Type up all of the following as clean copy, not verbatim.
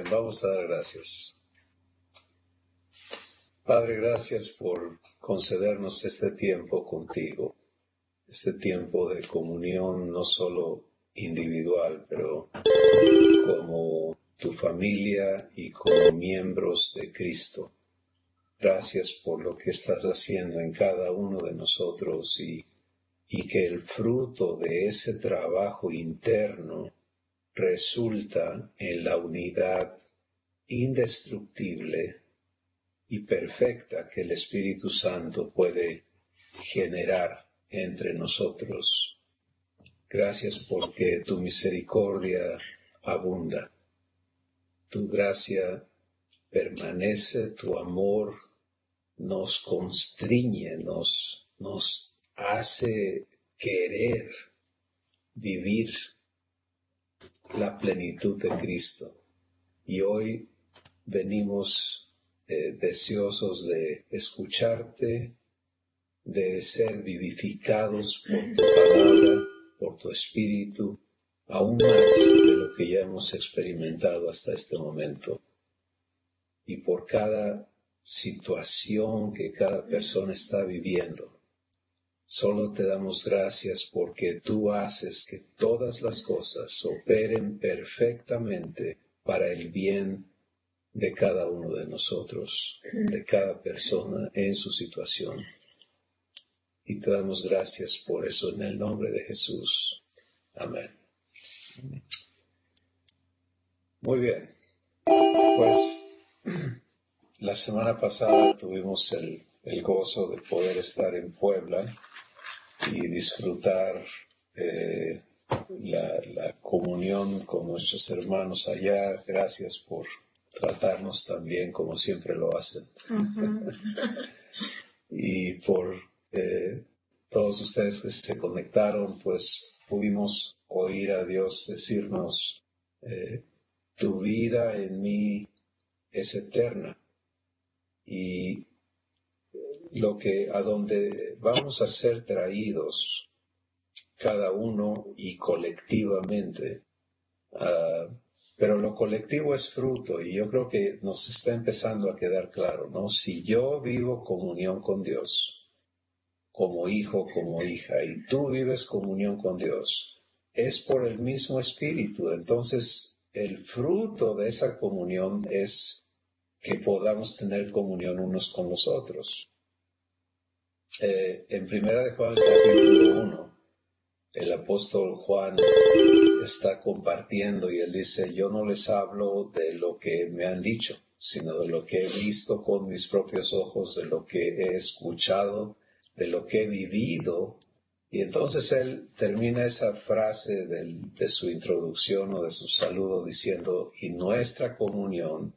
bien, vamos a dar gracias. Padre, gracias por concedernos este tiempo contigo, este tiempo de comunión no solo individual, pero como tu familia y como miembros de Cristo. Gracias por lo que estás haciendo en cada uno de nosotros y que el fruto de ese trabajo interno resulta en la unidad indestructible y perfecta que el Espíritu Santo puede generar entre nosotros. Gracias porque tu misericordia abunda, tu gracia permanece, tu amor nos constriñe, nos hace querer vivir la plenitud de Cristo. Y hoy venimos deseosos de escucharte, de ser vivificados por tu palabra, por tu Espíritu, aún más de lo que ya hemos experimentado hasta este momento. Y por cada situación que cada persona está viviendo, solo te damos gracias porque tú haces que todas las cosas operen perfectamente para el bien de cada uno de nosotros, de cada persona en su situación. Y te damos gracias por eso en el nombre de Jesús. Amén. Muy bien. Pues la semana pasada tuvimos el gozo de poder estar en Puebla y disfrutar la comunión con nuestros hermanos allá. Gracias por tratarnos tan bien como siempre lo hacen. Y por todos ustedes que se conectaron, pues pudimos oír a Dios decirnos, tu vida en mí es eterna. Y a donde vamos a ser traídos cada uno y colectivamente, pero lo colectivo es fruto, y yo creo que nos está empezando a quedar claro, ¿no? Si yo vivo comunión con Dios, como hijo, como hija, y tú vives comunión con Dios, es por el mismo Espíritu. Entonces, el fruto de esa comunión es que podamos tener comunión unos con los otros. En Primera de Juan, capítulo 1, el apóstol Juan está compartiendo y él dice, yo no les hablo de lo que me han dicho, sino de lo que he visto con mis propios ojos, de lo que he escuchado, de lo que he vivido. Y entonces él termina esa frase de su introducción o de su saludo diciendo, y nuestra comunión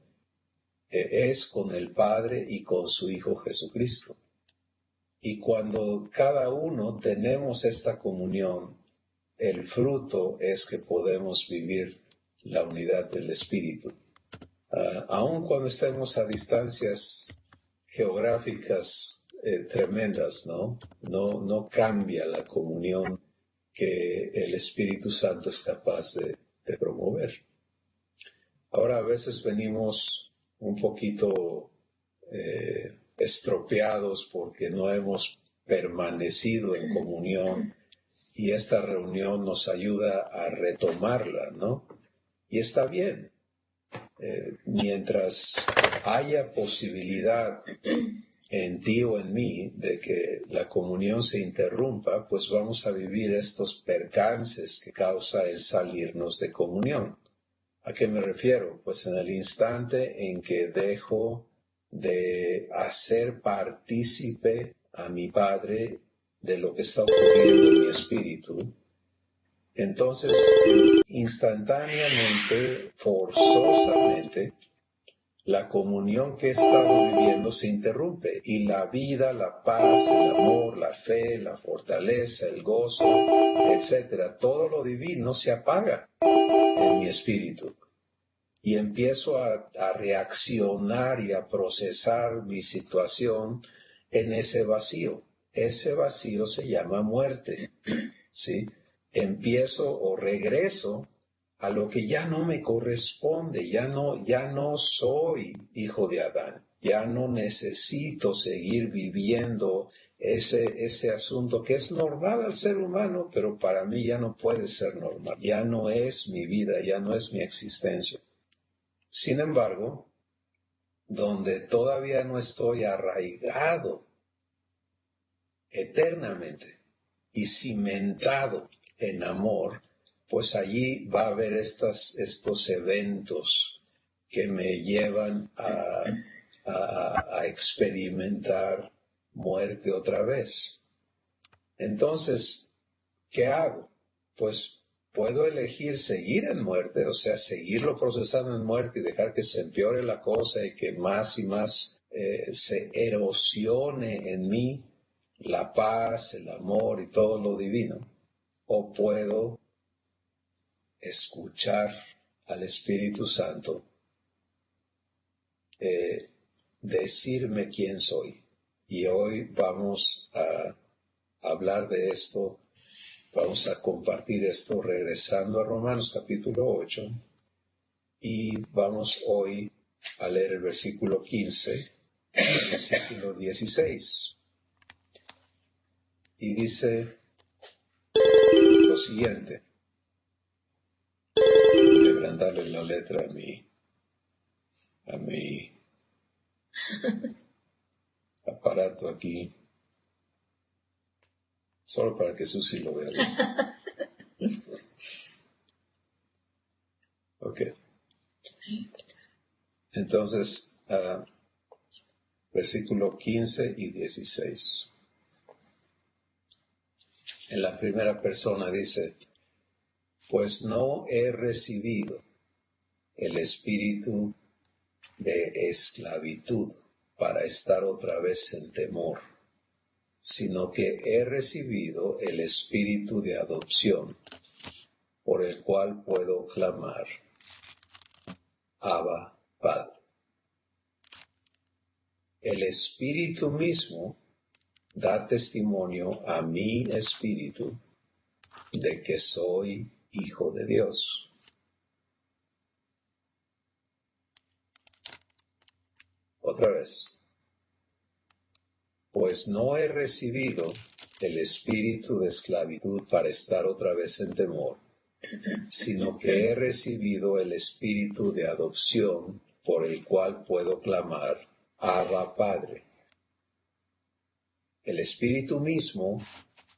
es con el Padre y con su Hijo Jesucristo. Y cuando cada uno tenemos esta comunión, el fruto es que podemos vivir la unidad del Espíritu. Aun cuando estemos a distancias geográficas tremendas, ¿no? No cambia la comunión que el Espíritu Santo es capaz de promover. Ahora a veces venimos un poquito estropeados porque no hemos permanecido en comunión y esta reunión nos ayuda a retomarla, ¿no? Y está bien. Mientras haya posibilidad en ti o en mí de que la comunión se interrumpa, pues vamos a vivir estos percances que causa el salirnos de comunión. ¿A qué me refiero? Pues en el instante en que dejo de hacer partícipe a mi Padre de lo que está ocurriendo en mi espíritu, entonces instantáneamente, forzosamente, la comunión que he estado viviendo se interrumpe y la vida, la paz, el amor, la fe, la fortaleza, el gozo, etcétera, todo lo divino se apaga en mi espíritu. Y empiezo a reaccionar y a procesar mi situación en ese vacío. Ese vacío se llama muerte, ¿sí? Empiezo o regreso a lo que ya no me corresponde, ya no soy hijo de Adán, ya no necesito seguir viviendo ese asunto que es normal al ser humano, pero para mí ya no puede ser normal, ya no es mi vida, ya no es mi existencia. Sin embargo, donde todavía no estoy arraigado eternamente y cimentado en amor, pues allí va a haber estos eventos que me llevan a experimentar muerte otra vez. Entonces, ¿qué hago? Pues puedo elegir seguir en muerte, o sea, seguirlo procesando en muerte y dejar que se empeore la cosa y que más y más se erosione en mí la paz, el amor y todo lo divino. O puedo escuchar al Espíritu Santo decirme quién soy. Y hoy vamos a hablar de esto, vamos a compartir esto regresando a Romanos capítulo 8 y vamos hoy a leer el versículo 15, el versículo 16. Y dice lo siguiente. Voy a agrandarle la letra a mi aparato aquí, solo para que Susi lo vea bien. Ok. Entonces, versículo 15 y 16. En la primera persona dice, pues no he recibido el espíritu de esclavitud para estar otra vez en temor, sino que he recibido el espíritu de adopción, por el cual puedo clamar, Abba, Padre. El espíritu mismo da testimonio a mi espíritu de que soy hijo de Dios. Otra vez. Pues no he recibido el espíritu de esclavitud para estar otra vez en temor, sino que he recibido el espíritu de adopción por el cual puedo clamar, Abba, Padre. El espíritu mismo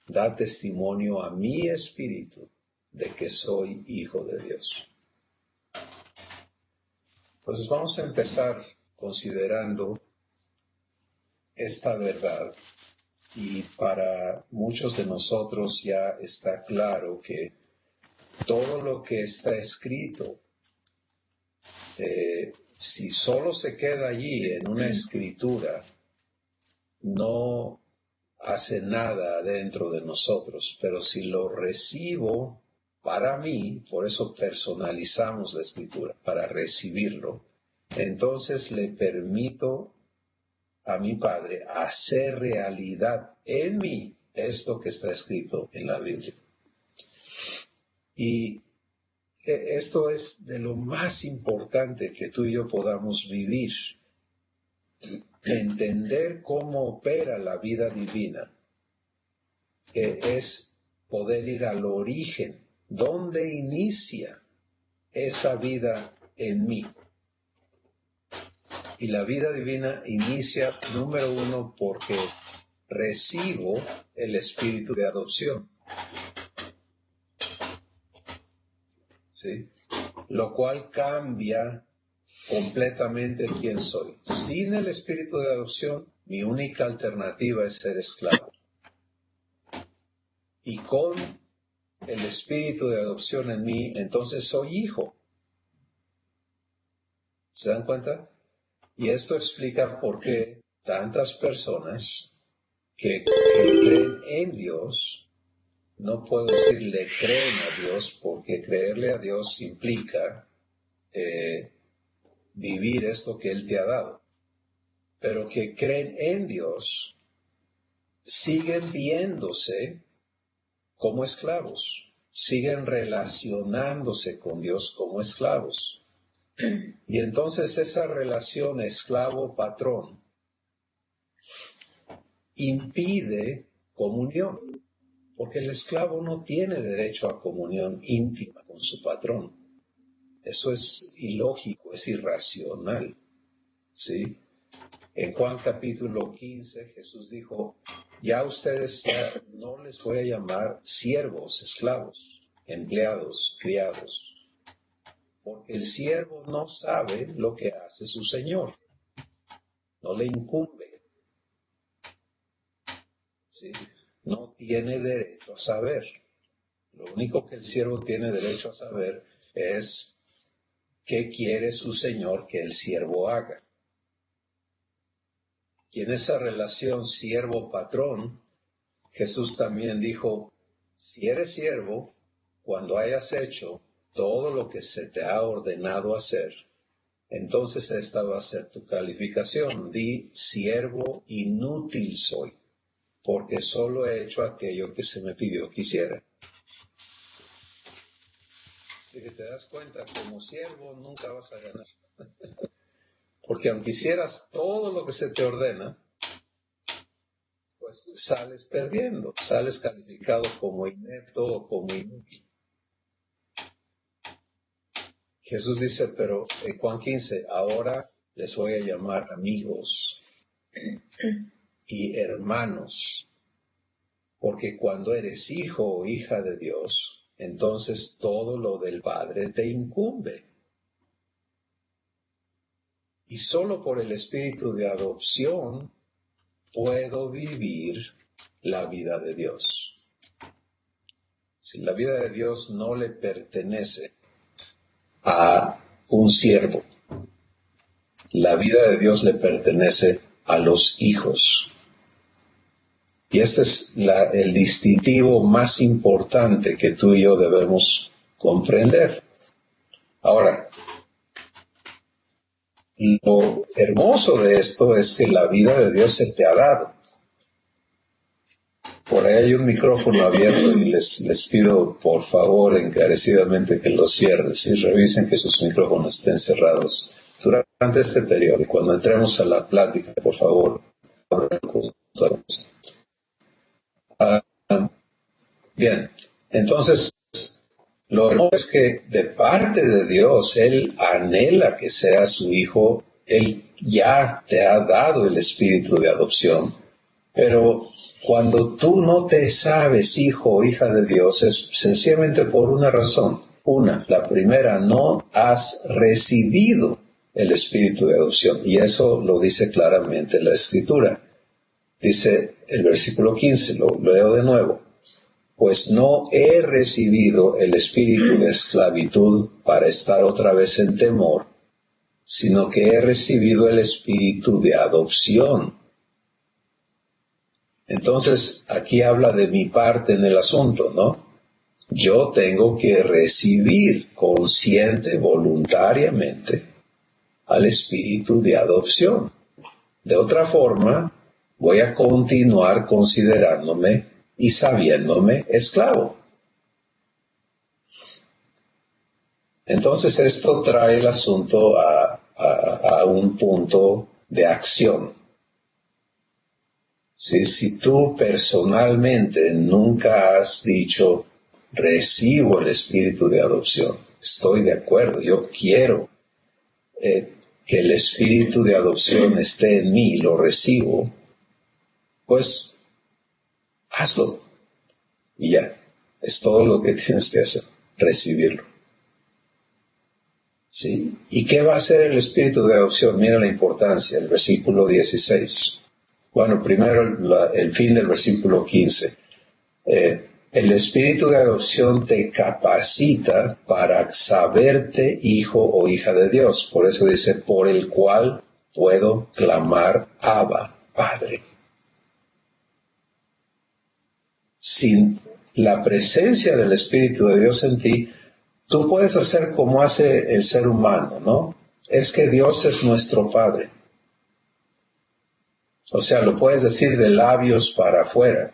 da testimonio a mi espíritu de que soy hijo de Dios. Entonces vamos a empezar considerando esta verdad. Y para muchos de nosotros ya está claro que todo lo que está escrito, si solo se queda allí en una escritura, no hace nada dentro de nosotros. Pero si lo recibo para mí, por eso personalizamos la escritura, para recibirlo, entonces le permito a mi Padre hacer realidad en mí esto que está escrito en la Biblia. Y esto es de lo más importante que tú y yo podamos vivir. Entender cómo opera la vida divina es poder ir al origen, dónde inicia esa vida en mí. Y la vida divina inicia, número uno, porque recibo el espíritu de adopción. ¿Sí? Lo cual cambia completamente quién soy. Sin el espíritu de adopción, mi única alternativa es ser esclavo. Y con el espíritu de adopción en mí, entonces soy hijo. ¿Se dan cuenta? Y esto explica por qué tantas personas que creen en Dios, no puedo decir le creen a Dios, porque creerle a Dios implica vivir esto que Él te ha dado. Pero que creen en Dios, siguen viéndose como esclavos. siguen relacionándose con Dios como esclavos. Y entonces esa relación esclavo-patrón impide comunión, porque el esclavo no tiene derecho a comunión íntima con su patrón. Eso es ilógico, es irracional, ¿sí? En Juan capítulo 15, Jesús dijo, ya ustedes ya no les voy a llamar siervos, esclavos, empleados, criados, porque el siervo no sabe lo que hace su señor, no le incumbe, ¿sí? No tiene derecho a saber. Lo único que el siervo tiene derecho a saber es qué quiere su señor que el siervo haga. Y en esa relación siervo-patrón, Jesús también dijo, si eres siervo, cuando hayas hecho todo lo que se te ha ordenado hacer, entonces esta va a ser tu calificación. Di, siervo inútil soy, porque solo he hecho aquello que se me pidió que hiciera. Así que te das cuenta, como siervo nunca vas a ganar. Porque aunque hicieras todo lo que se te ordena, pues sales perdiendo, sales calificado como inepto o como inútil. Jesús dice, pero en Juan 15, ahora les voy a llamar amigos y hermanos, porque cuando eres hijo o hija de Dios, entonces todo lo del Padre te incumbe. Y solo por el espíritu de adopción puedo vivir la vida de Dios. Si la vida de Dios no le pertenece a un siervo, la vida de Dios le pertenece a los hijos. Y este es el distintivo más importante que tú y yo debemos comprender. Ahora, lo hermoso de esto es que la vida de Dios se te ha dado. Por ahí hay un micrófono abierto y les pido por favor encarecidamente que lo cierren y revisen que sus micrófonos estén cerrados durante este periodo. Y cuando entremos a la plática, por favor, abran con nosotros. Bien, entonces lo hermoso es que de parte de Dios, Él anhela que seas su hijo, Él ya te ha dado el espíritu de adopción, pero cuando tú no te sabes hijo o hija de Dios es sencillamente por una razón. La primera, no has recibido el espíritu de adopción, y eso lo dice claramente la Escritura. Dice el versículo 15, lo leo de nuevo. Pues no he recibido el espíritu de esclavitud para estar otra vez en temor, sino que he recibido el espíritu de adopción. Entonces, aquí habla de mi parte en el asunto, ¿no? Yo tengo que recibir consciente, voluntariamente, al espíritu de adopción. De otra forma, voy a continuar considerándome y sabiéndome esclavo. Entonces esto trae el asunto a un punto de acción. ¿Sí? Si tú personalmente nunca has dicho, recibo el espíritu de adopción, estoy de acuerdo, yo quiero que el espíritu de adopción esté en mí, lo recibo, pues hazlo. Y ya, es todo lo que tienes que hacer, recibirlo. ¿Sí? ¿Y qué va a hacer el espíritu de adopción? Mira la importancia, el versículo 16. Bueno, primero el fin del versículo 15. El espíritu de adopción te capacita para saberte hijo o hija de Dios. Por eso dice, por el cual puedo clamar, Abba, Padre. Sin la presencia del Espíritu de Dios en ti, tú puedes hacer como hace el ser humano, ¿no? Es que Dios es nuestro Padre. O sea, lo puedes decir de labios para afuera,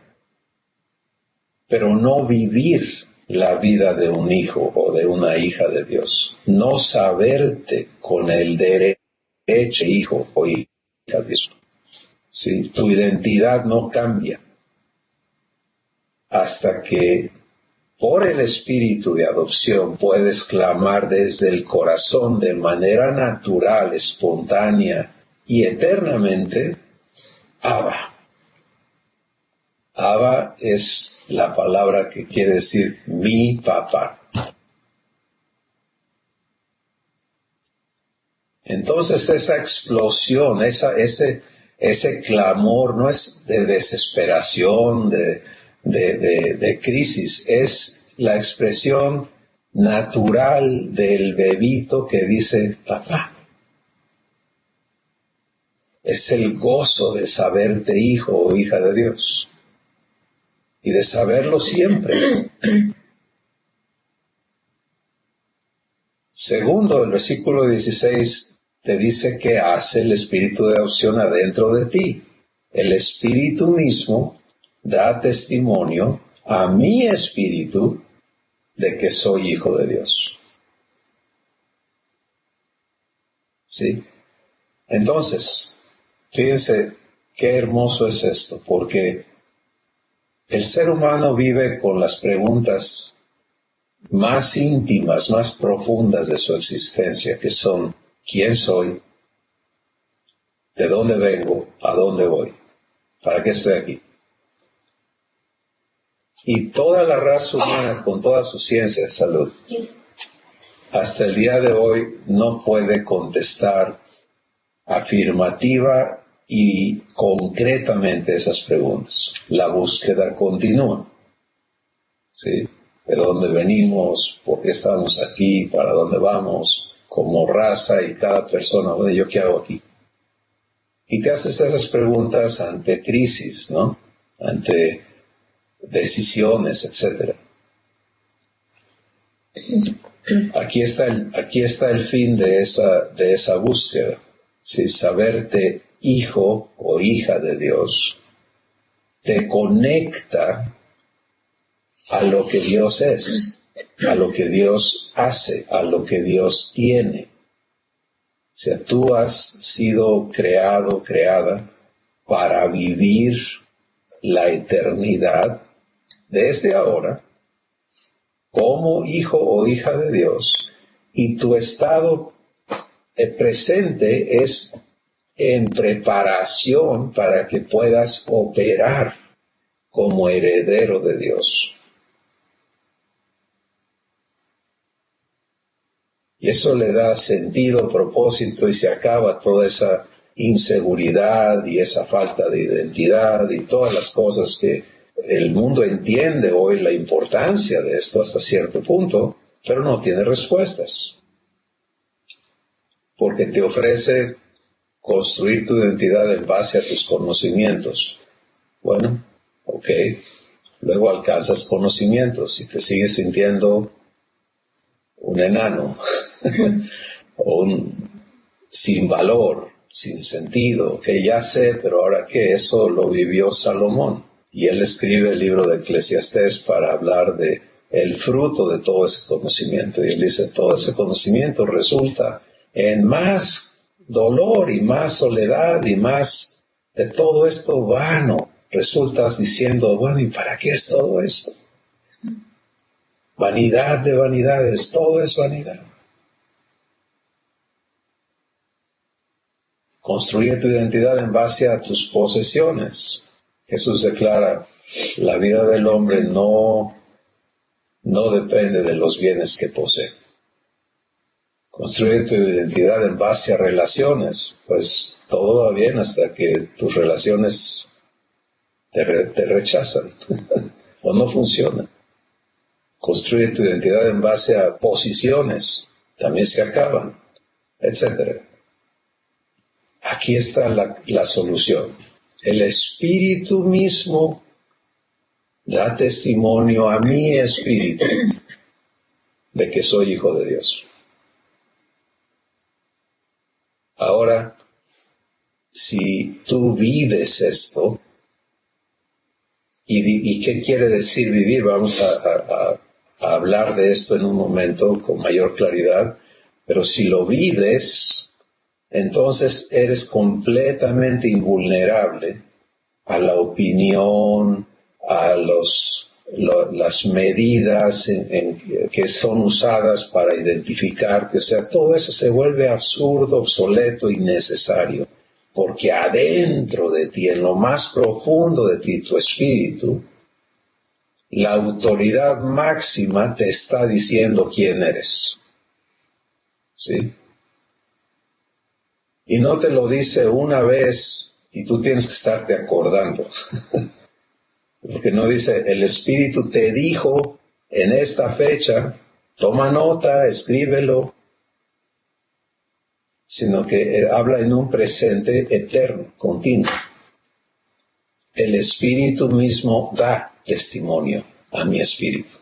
pero no vivir la vida de un hijo o de una hija de Dios. No saberte con el derecho hijo o hija de Dios. ¿Sí? Tu identidad no cambia hasta que por el espíritu de adopción puedes clamar desde el corazón de manera natural, espontánea y eternamente, Abba. Abba es la palabra que quiere decir mi papá. Entonces esa explosión, ese clamor no es de desesperación, de crisis, es la expresión natural del bebito que dice papá. Es el gozo de saberte hijo o hija de Dios y de saberlo siempre. Segundo, el versículo 16 te dice que hace el espíritu de adopción adentro de ti. El espíritu mismo da testimonio a mi espíritu de que soy hijo de Dios. ¿Sí? Entonces, fíjense qué hermoso es esto, porque el ser humano vive con las preguntas más íntimas, más profundas de su existencia, que son: ¿quién soy? ¿De dónde vengo? ¿A dónde voy? ¿Para qué estoy aquí? Y toda la raza humana, con toda su ciencia de salud, hasta el día de hoy no puede contestar afirmativa y concretamente esas preguntas. La búsqueda continúa. ¿Sí? ¿De dónde venimos? ¿Por qué estamos aquí? ¿Para dónde vamos? Como raza y cada persona, bueno, ¿yo qué hago aquí? Y te haces esas preguntas ante crisis, ¿no? Ante decisiones, etc. Aquí está el fin de esa búsqueda. ¿Sí? Saberte hijo o hija de Dios te conecta a lo que Dios es, a lo que Dios hace, a lo que Dios tiene. O sea, tú has sido creada para vivir la eternidad desde ahora como hijo o hija de Dios, y tu estado presente es en preparación para que puedas operar como heredero de Dios. Y eso le da sentido, propósito, y se acaba toda esa inseguridad y esa falta de identidad y todas las cosas que el mundo entiende hoy, la importancia de esto hasta cierto punto, pero no tiene respuestas. Porque te ofrece construir tu identidad en base a tus conocimientos. Bueno, ok. Luego alcanzas conocimientos y te sigues sintiendo un enano o sin valor, sin sentido, que ya sé, pero ahora qué, eso lo vivió Salomón. Y él escribe el libro de Eclesiastés para hablar de el fruto de todo ese conocimiento. Y él dice, todo ese conocimiento resulta en más dolor y más soledad y más de todo esto vano. Resultas diciendo, bueno, ¿y para qué es todo esto? Vanidad de vanidades, todo es vanidad. Construye tu identidad en base a tus posesiones. Jesús declara, la vida del hombre no depende de los bienes que posee. Construye tu identidad en base a relaciones. Pues todo va bien hasta que tus relaciones te rechazan o no funcionan. Construye tu identidad en base a posiciones, también se acaban, etc. Aquí está la solución. El Espíritu mismo da testimonio a mi espíritu de que soy hijo de Dios. Ahora, si tú vives esto, ¿y qué quiere decir vivir? Vamos a a hablar de esto en un momento con mayor claridad, pero si lo vives, entonces eres completamente invulnerable a la opinión, a las medidas que son usadas para identificarte. O sea, todo eso se vuelve absurdo, obsoleto, innecesario. Porque adentro de ti, en lo más profundo de ti, tu espíritu, la autoridad máxima te está diciendo quién eres. ¿Sí? Y no te lo dice una vez y tú tienes que estarte acordando. Porque no dice, el Espíritu te dijo en esta fecha, toma nota, escríbelo, sino que habla en un presente eterno, continuo. El Espíritu mismo da testimonio a mi espíritu.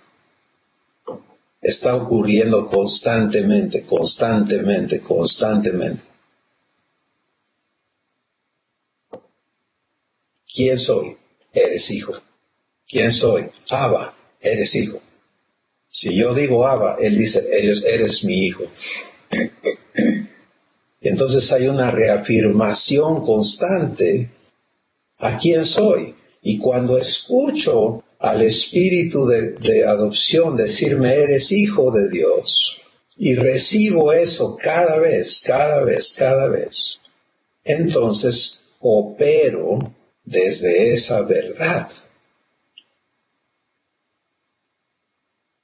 Está ocurriendo constantemente. ¿Quién soy? Eres hijo. ¿Quién soy? Abba, eres hijo. Si yo digo Abba, él dice, eres mi hijo. Entonces hay una reafirmación constante a quién soy. Y cuando escucho al espíritu de adopción decirme, eres hijo de Dios, y recibo eso cada vez, entonces opero desde esa verdad.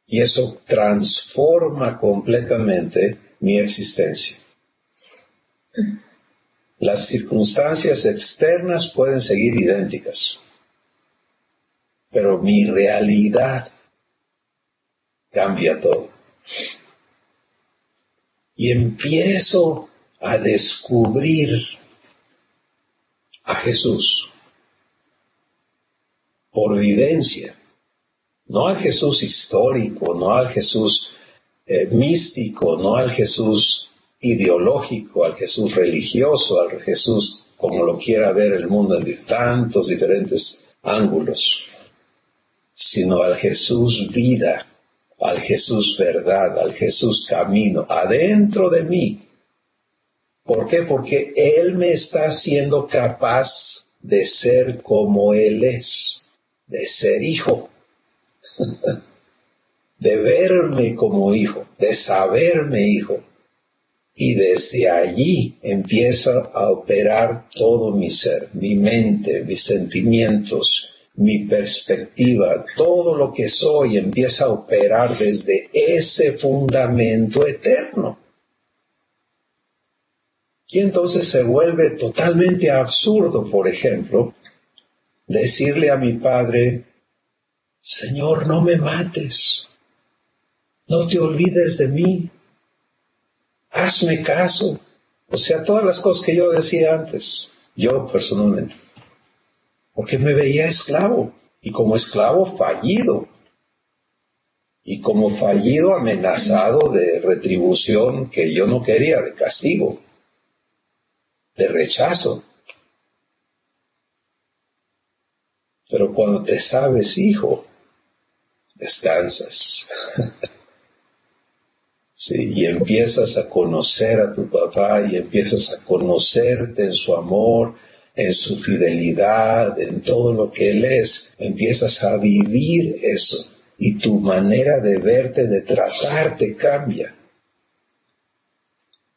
Y eso transforma completamente mi existencia. Las circunstancias externas pueden seguir idénticas, pero mi realidad cambia todo. Y empiezo a descubrir a Jesús por vivencia. No al Jesús histórico, no al Jesús místico, no al Jesús ideológico, al Jesús religioso, al Jesús como lo quiera ver el mundo en tantos diferentes ángulos, sino al Jesús vida, al Jesús verdad, al Jesús camino, adentro de mí. ¿Por qué? Porque Él me está haciendo capaz de ser como Él es, de ser hijo. De verme como hijo, de saberme hijo. Y desde allí empieza a operar todo mi ser, mi mente, mis sentimientos, mi perspectiva, todo lo que soy empieza a operar desde ese fundamento eterno. Y entonces se vuelve totalmente absurdo, por ejemplo, decirle a mi padre, Señor, no me mates. No te olvides de mí. Hazme caso. O sea, todas las cosas que yo decía antes, yo personalmente. Porque me veía esclavo. Y como esclavo fallido. Y como fallido amenazado de retribución que yo no quería, de castigo. De rechazo. Pero cuando te sabes hijo, descansas. Sí, y empiezas a conocer a tu papá y empiezas a conocerte en su amor, en su fidelidad, en todo lo que Él es. Empiezas a vivir eso y tu manera de verte, de tratarte cambia.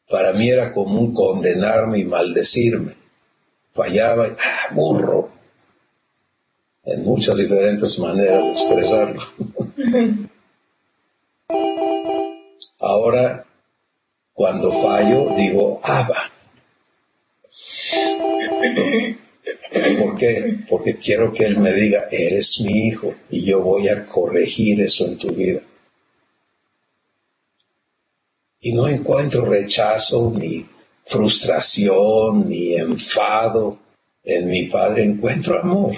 Para mí era común condenarme y maldecirme. Fallaba y burro. En muchas diferentes maneras de expresarlo. Ahora, cuando fallo, digo, Abba. ¿Por qué? Porque quiero que Él me diga, eres mi hijo, y yo voy a corregir eso en tu vida. Y no encuentro rechazo, ni frustración, ni enfado en mi Padre. Encuentro amor.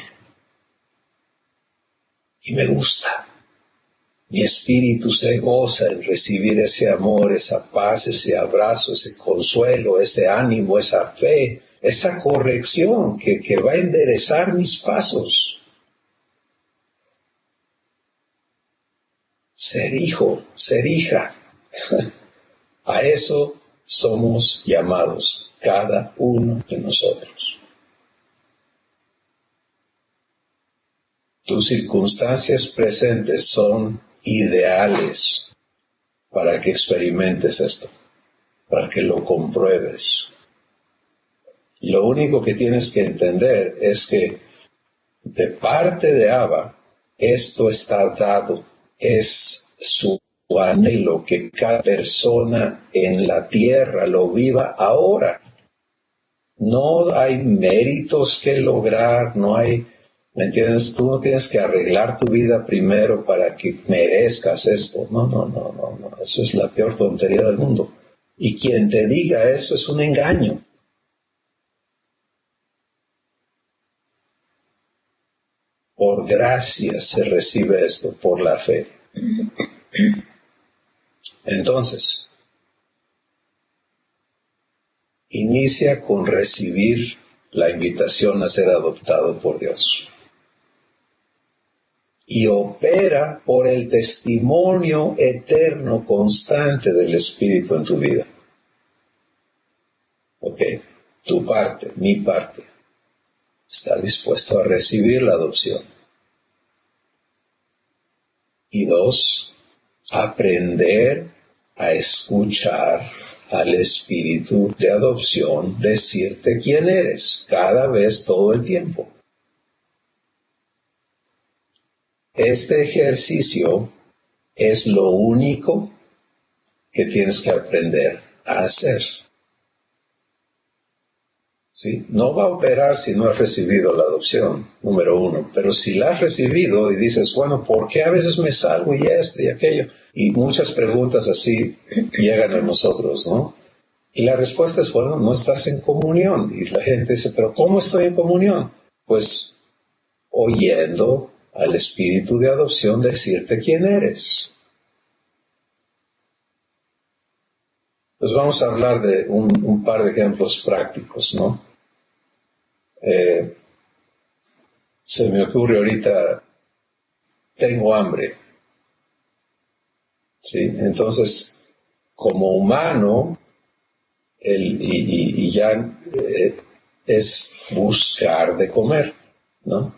Y me gusta. Mi espíritu se goza en recibir ese amor, esa paz, ese abrazo, ese consuelo, ese ánimo, esa fe, esa corrección que va a enderezar mis pasos. ser hijo, ser hija. A eso somos llamados cada uno de nosotros. Tus circunstancias presentes son ideales para que experimentes esto, para que lo compruebes. Lo único que tienes que entender es que de parte de Abba, esto está dado, es su anhelo que cada persona en la tierra lo viva ahora. No hay méritos que lograr, no hay, ¿me entiendes? Tú no tienes que arreglar tu vida primero para que merezcas esto. No. Eso es la peor tontería del mundo. Y quien te diga eso es un engaño. Por gracia se recibe esto, por la fe. Entonces, inicia con recibir la invitación a ser adoptado por Dios. Y opera por el testimonio eterno constante del Espíritu en tu vida. Ok, tu parte, mi parte. Estar dispuesto a recibir la adopción. Y 2, aprender a escuchar al Espíritu de adopción decirte quién eres, cada vez, todo el tiempo. Este ejercicio es lo único que tienes que aprender a hacer. ¿Sí? No va a operar si no has recibido la adopción, número 1. Pero si la has recibido y dices, bueno, ¿por qué a veces me salgo y esto y aquello? Y muchas preguntas así llegan a nosotros, ¿no? Y la respuesta es, bueno, no estás en comunión. Y la gente dice, ¿pero cómo estoy en comunión? Pues oyendo al Espíritu de adopción decirte quién eres. Pues vamos a hablar de un par de ejemplos prácticos, ¿no? Se me ocurre ahorita, tengo hambre. ¿Sí? Entonces, como humano, es buscar de comer, ¿no?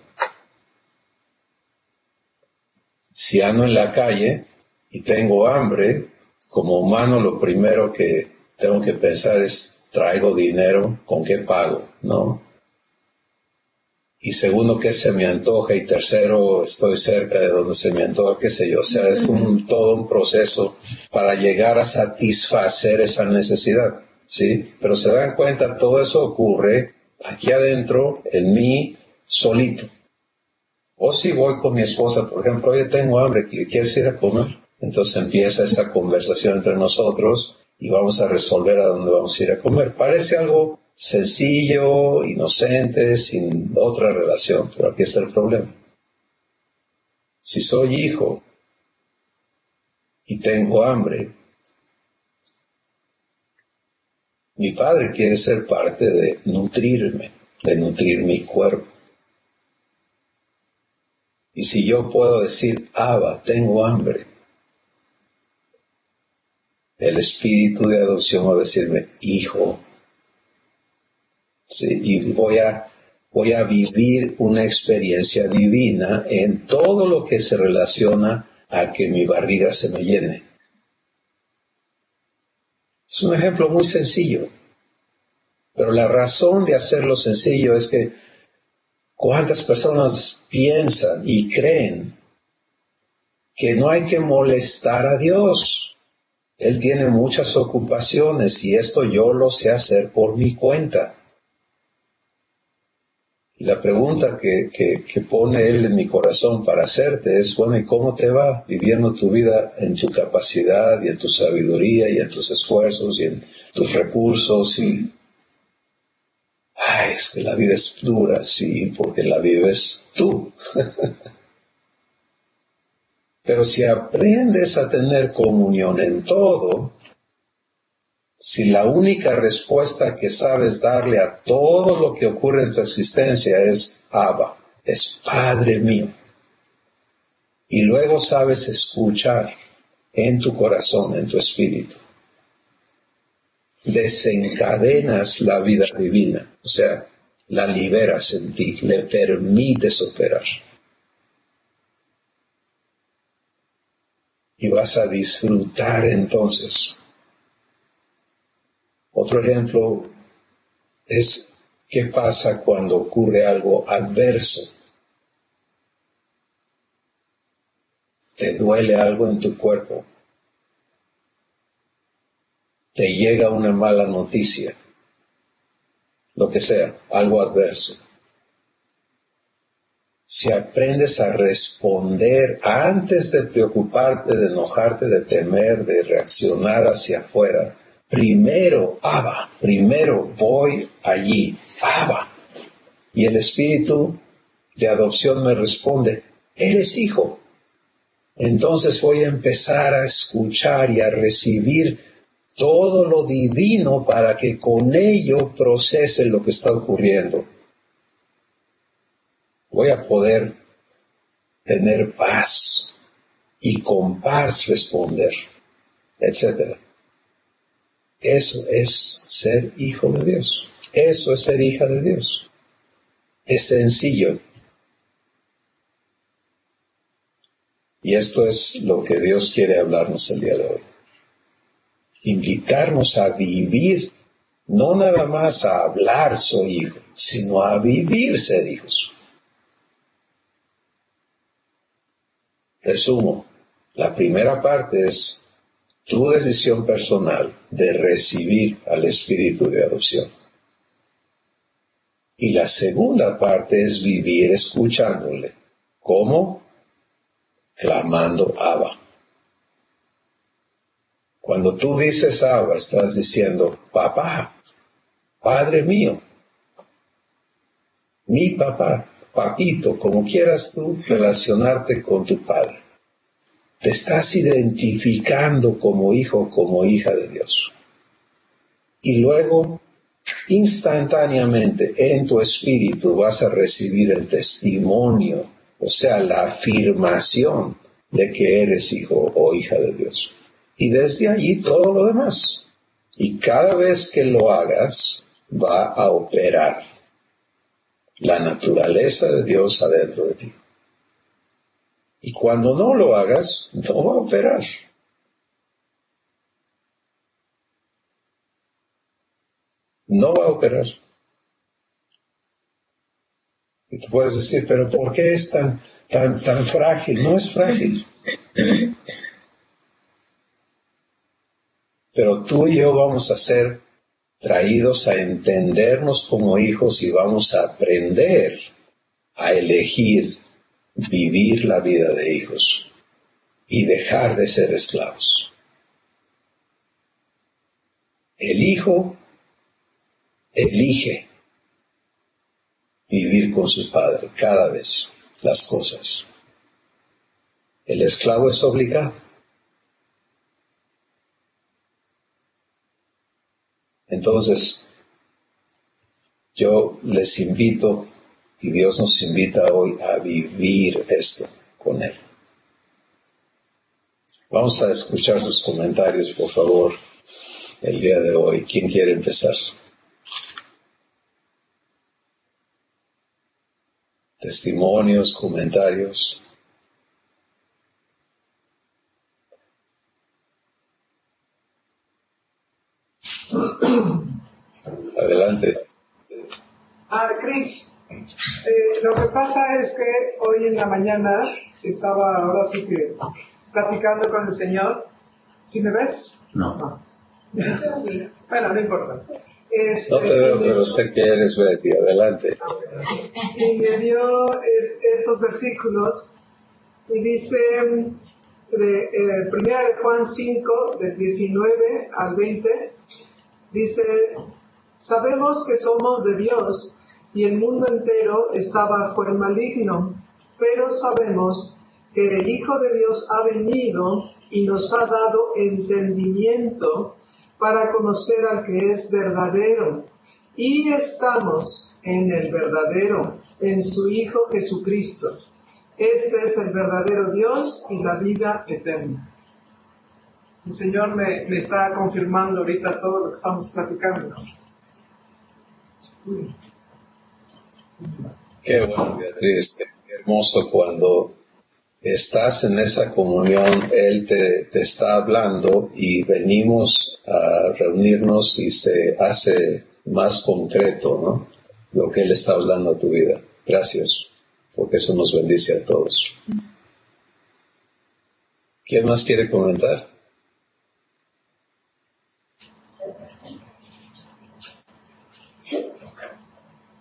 Si ando en la calle y tengo hambre, como humano lo primero que tengo que pensar es, ¿traigo dinero? ¿Con qué pago? ¿No? Y segundo, ¿qué se me antoja? Y tercero, estoy cerca de donde se me antoja, qué sé yo. O sea, es todo un proceso para llegar a satisfacer esa necesidad, ¿sí? Pero se dan cuenta, todo eso ocurre aquí adentro, en mí, solito. O si voy con mi esposa, por ejemplo, oye, tengo hambre, ¿quieres ir a comer? Entonces empieza esta conversación entre nosotros y vamos a resolver a dónde vamos a ir a comer. Parece algo sencillo, inocente, sin otra relación, pero aquí está el problema. Si soy hijo y tengo hambre, mi padre quiere ser parte de nutrirme, de nutrir mi cuerpo. Y si yo puedo decir, Abba, tengo hambre, el espíritu de adopción va a decirme, hijo, ¿sí? Y voy a vivir una experiencia divina en todo lo que se relaciona a que mi barriga se me llene. Es un ejemplo muy sencillo, pero la razón de hacerlo sencillo es que cuántas personas piensan y creen que no hay que molestar a Dios. Él tiene muchas ocupaciones y esto yo lo sé hacer por mi cuenta. La pregunta que pone Él en mi corazón para hacerte es, bueno, ¿y cómo te va viviendo tu vida en tu capacidad y en tu sabiduría y en tus esfuerzos y en tus recursos? Es que la vida es dura, sí, porque la vives tú. Pero si aprendes a tener comunión en todo, si la única respuesta que sabes darle a todo lo que ocurre en tu existencia es Abba, es Padre mío, y luego sabes escuchar en tu corazón, en tu espíritu, desencadenas la vida divina, o sea, la liberas en ti, le permites operar. Y vas a disfrutar entonces. Otro ejemplo es qué pasa cuando ocurre algo adverso. Te duele algo en tu cuerpo. Te llega una mala noticia. Lo que sea, algo adverso. Si aprendes a responder antes de preocuparte, de enojarte, de temer, de reaccionar hacia afuera, primero, Abba, primero voy allí, Abba. Y el espíritu de adopción me responde, eres hijo. Entonces voy a empezar a escuchar y a recibir todo lo divino para que con ello procese lo que está ocurriendo. Voy a poder tener paz y con paz responder, etc. Eso es ser hijo de Dios. Eso es ser hija de Dios. Es sencillo. Y esto es lo que Dios quiere hablarnos el día de hoy. Invitarnos a vivir, no nada más a hablar soy hijo, sino a vivir ser hijos. Resumo, la primera parte es tu decisión personal de recibir al espíritu de adopción. Y la segunda parte es vivir escuchándole. ¿Cómo? Clamando Abba. Cuando tú dices Abba, estás diciendo papá, padre mío, mi papá, papito, como quieras tú relacionarte con tu padre. Te estás identificando como hijo, como hija de Dios. Y luego, instantáneamente, en tu espíritu vas a recibir el testimonio, o sea, la afirmación de que eres hijo o hija de Dios. Y desde allí todo lo demás. Y cada vez que lo hagas, va a operar la naturaleza de Dios adentro de ti. Y cuando no lo hagas, no va a operar. No va a operar. Y tú puedes decir, pero ¿por qué es tan frágil? No es frágil. Pero tú y yo vamos a ser traídos a entendernos como hijos y vamos a aprender a elegir vivir la vida de hijos y dejar de ser esclavos. El hijo elige vivir con su padre cada vez las cosas. El esclavo es obligado. Entonces, yo les invito, y Dios nos invita hoy a vivir esto con Él. Vamos a escuchar sus comentarios, por favor, el día de hoy. ¿Quién quiere empezar? Testimonios, comentarios. Adelante. Cris, lo que pasa es que hoy en la mañana estaba ahora sí que platicando con el Señor. ¿Sí me ves? No. Bueno, no importa. No te veo, pero sé que eres Betty. Adelante. Y me dio estos versículos y dice de Primera de Juan 5, de 19 al 20, dice: sabemos que somos de Dios y el mundo entero está bajo el maligno, pero sabemos que el Hijo de Dios ha venido y nos ha dado entendimiento para conocer al que es verdadero, y estamos en el verdadero, en su Hijo Jesucristo. Este es el verdadero Dios y la vida eterna. El Señor me está confirmando ahorita todo lo que estamos platicando. Qué bueno, Beatriz, qué hermoso cuando estás en esa comunión, Él te está hablando y venimos a reunirnos y se hace más concreto, ¿no? Lo que Él está hablando a tu vida. Gracias, porque eso nos bendice a todos. ¿Quién más quiere comentar?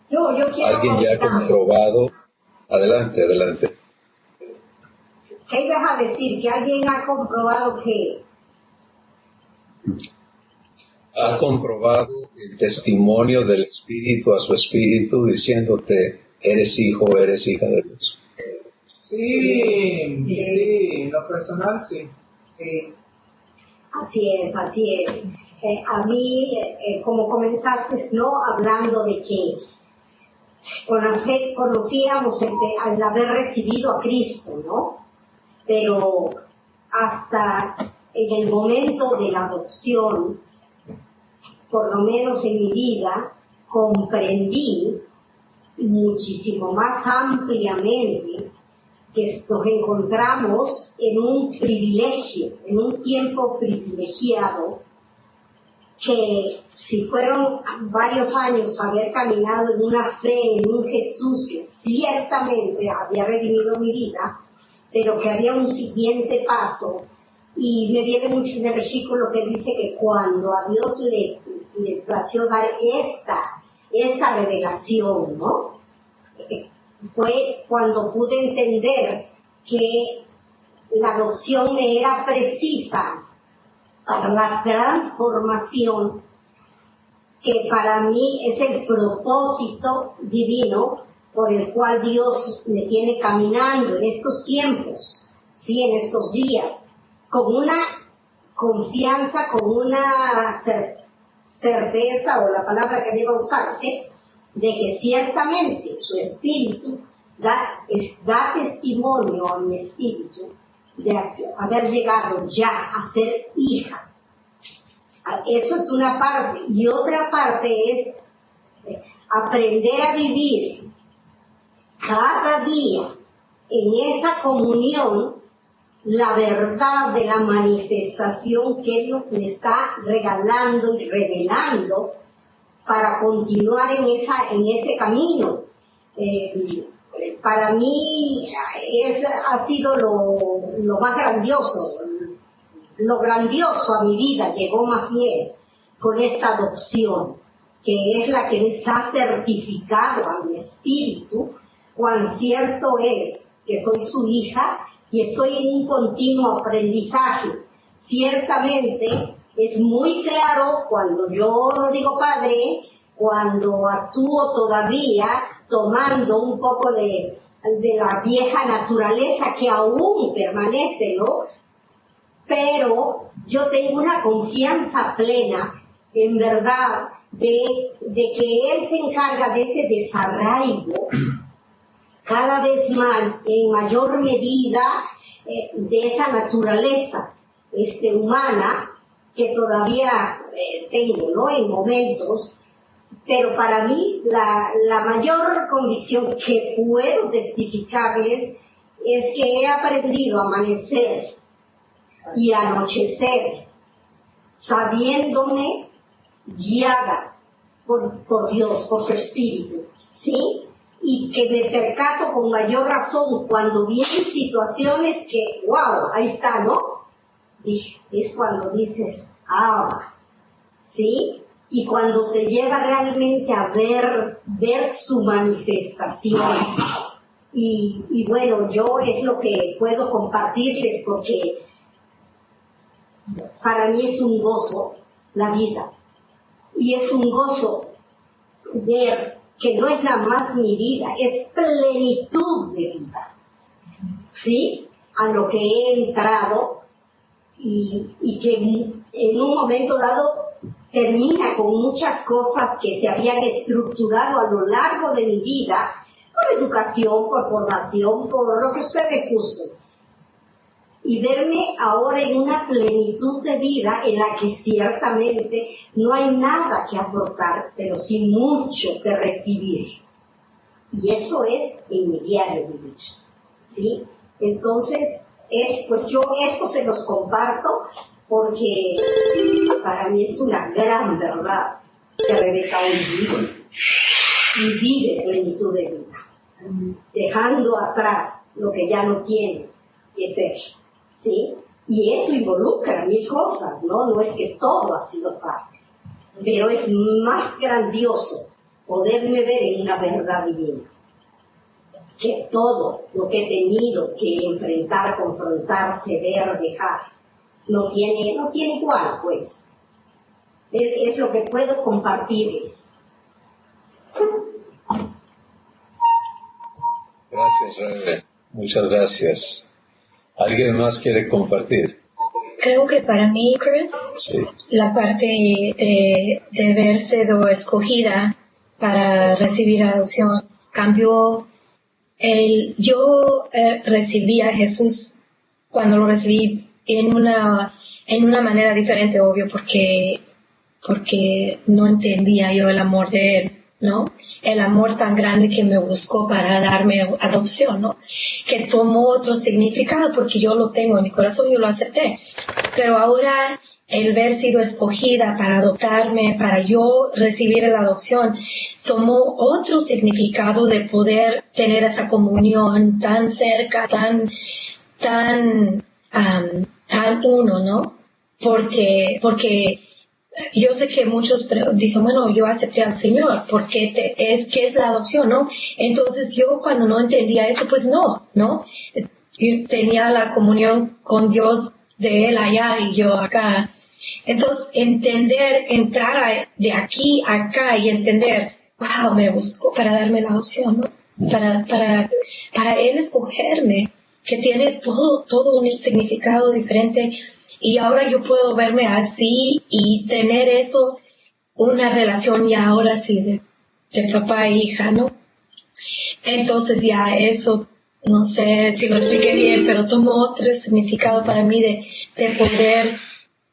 Yo quiero ¿Alguien ya ha comprobado? Adelante. ¿Qué ibas a decir? ¿Que alguien ha comprobado que? ¿Ha comprobado el testimonio del Espíritu a su Espíritu diciéndote, eres hijo, eres hija de Dios? Sí, en lo personal sí. Así es. A mí, como comenzaste, ¿no? Hablando de que conocíamos al haber recibido a Cristo, ¿no? Pero hasta en el momento de la adopción, por lo menos en mi vida, comprendí muchísimo más ampliamente que nos encontramos en un privilegio, en un tiempo privilegiado, que si fueron varios años haber caminado en una fe, en un Jesús que ciertamente había redimido mi vida, pero que había un siguiente paso, y me viene mucho ese versículo que dice que cuando a Dios le plació dar esta revelación, ¿no? Fue cuando pude entender que la adopción me era precisa para la transformación que para mí es el propósito divino por el cual Dios me tiene caminando en estos tiempos, sí, en estos días, con una confianza, con una certeza, o la palabra que deba usarse, de que ciertamente su espíritu da testimonio a mi espíritu de haber llegado ya a ser hija. Eso es una parte. Y otra parte es aprender a vivir cada día en esa comunión la verdad de la manifestación que Él me está regalando y revelando para continuar en ese camino. Para mí ha sido lo más grandioso, lo grandioso a mi vida llegó más bien con esta adopción, que es la que me ha certificado a mi espíritu cuán cierto es que soy su hija y estoy en un continuo aprendizaje. Ciertamente es muy claro cuando yo no digo padre, cuando actúo todavía tomando un poco de la vieja naturaleza que aún permanece, ¿no? Pero yo tengo una confianza plena, en verdad, de que Él se encarga de ese desarraigo cada vez más, en mayor medida, de esa naturaleza humana que todavía tengo, ¿no? En momentos. Pero para mí la mayor convicción que puedo testificarles es que he aprendido a amanecer y anochecer sabiéndome guiada por Dios, por su espíritu, ¿sí? Y que me percato con mayor razón cuando vienen situaciones que, wow, ahí está, ¿no? Es cuando dices, ¿sí? Y cuando te lleva realmente a ver su manifestación. Y bueno, yo es lo que puedo compartirles porque para mí es un gozo la vida. Y es un gozo ver que no es nada más mi vida, es plenitud de vida. ¿Sí? A lo que he entrado y que en un momento dado termina con muchas cosas que se habían estructurado a lo largo de mi vida, por educación, por formación, por lo que ustedes gusten. Y verme ahora en una plenitud de vida en la que ciertamente no hay nada que aportar, pero sí mucho que recibir. Y eso es en mi diario vivir, ¿sí? Entonces, pues yo esto se los comparto porque para mí es una gran verdad que Rebeca hoy vive plenitud de vida, dejando atrás lo que ya no tiene que ser, ¿sí? Y eso involucra mil cosas, ¿no? No es que todo ha sido fácil, pero es más grandioso poderme ver en una verdad divina, que todo lo que he tenido que enfrentar, confrontar, ceder, dejar, no tiene igual, pues. Es lo que puedo compartirles. Gracias, Rebe. Muchas gracias. ¿Alguien más quiere compartir? Creo que para mí, Chris, Sí. la parte de haber sido escogida para recibir adopción cambió. Yo recibí a Jesús cuando lo recibí en una manera diferente, obvio, porque no entendía yo el amor de Él, ¿no? El amor tan grande que me buscó para darme adopción, ¿no? Que tomó otro significado porque yo lo tengo en mi corazón, yo lo acepté. Pero ahora el haber sido escogida para adoptarme, para yo recibir la adopción, tomó otro significado de poder tener esa comunión tan cerca, tan uno, ¿no? Porque yo sé que muchos dicen, bueno, yo acepté al Señor, porque ¿qué es la adopción, no? Entonces yo cuando no entendía eso, pues no. Yo tenía la comunión con Dios de Él allá y yo acá. Entonces entrar de aquí a acá y entender, wow, me buscó para darme la adopción, ¿no? Para Él escogerme, que tiene todo un significado diferente. Y ahora yo puedo verme así y tener eso, una relación ya ahora sí de papá e hija, ¿no? Entonces ya eso, no sé si lo expliqué bien, pero tomó otro significado para mí de poder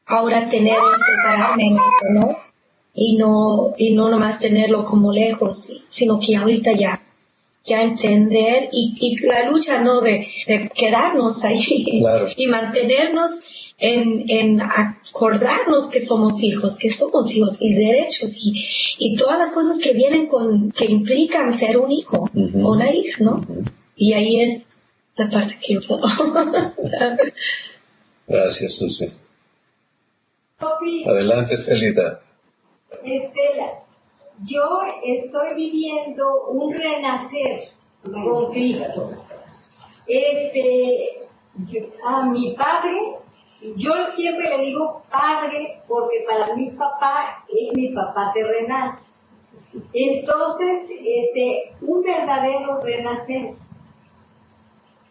ahora tener separarme en esto, ¿no? Y no nomás tenerlo como lejos, sino que ahorita ya entender y la lucha, ¿no? De quedarnos ahí, Claro. Y mantenernos en acordarnos que somos hijos y derechos y todas las cosas que vienen que implican ser un hijo o una hija, ¿no? Y ahí es la parte que yo puedo. Gracias, Susi. Adelante, Estelita. Estela, yo estoy viviendo un renacer con Cristo. A mi padre, yo siempre le digo padre porque para mi papá es mi papá terrenal. Entonces, un verdadero renacer.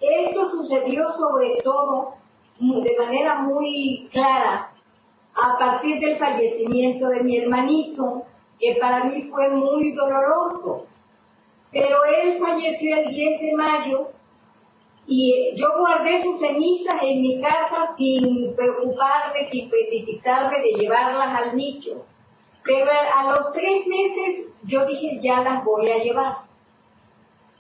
Esto sucedió sobre todo de manera muy clara a partir del fallecimiento de mi hermanito, que para mí fue muy doloroso. Pero él falleció el 10 de mayo y yo guardé sus cenizas en mi casa sin preocuparme, sin precipitarme de llevarlas al nicho. Pero a los 3 meses yo dije, ya las voy a llevar.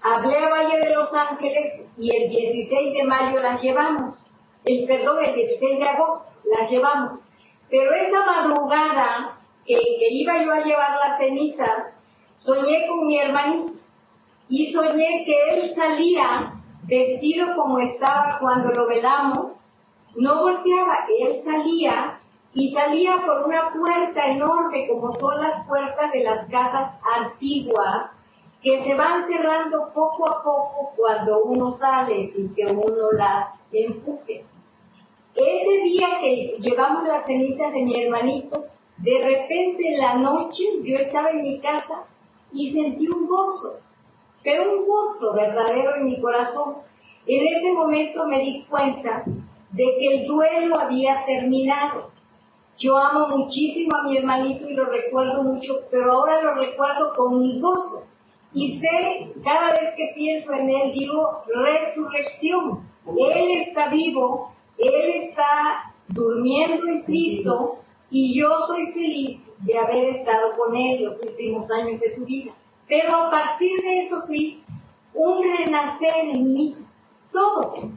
Hablé a Valle de Los Ángeles y el 16 de mayo las llevamos. El 16 de agosto las llevamos. Pero esa madrugada que iba yo a llevar las cenizas, soñé con mi hermanito y soñé que él salía vestido como estaba cuando lo velamos, no volteaba, él salía y salía por una puerta enorme como son las puertas de las casas antiguas que se van cerrando poco a poco cuando uno sale sin que uno las empuje. Ese día que llevamos las cenizas de mi hermanito, de repente en la noche yo estaba en mi casa y sentí un gozo, pero un gozo verdadero en mi corazón. En ese momento me di cuenta de que el duelo había terminado. Yo amo muchísimo a mi hermanito y lo recuerdo mucho, pero ahora lo recuerdo con un gozo, Y sé, cada vez que pienso en Él, digo resurrección. Él está vivo, Él está durmiendo en Cristo, y yo soy feliz de haber estado con Él los últimos años de su vida. Pero a partir de eso, Cris, un renacer en mí, todo.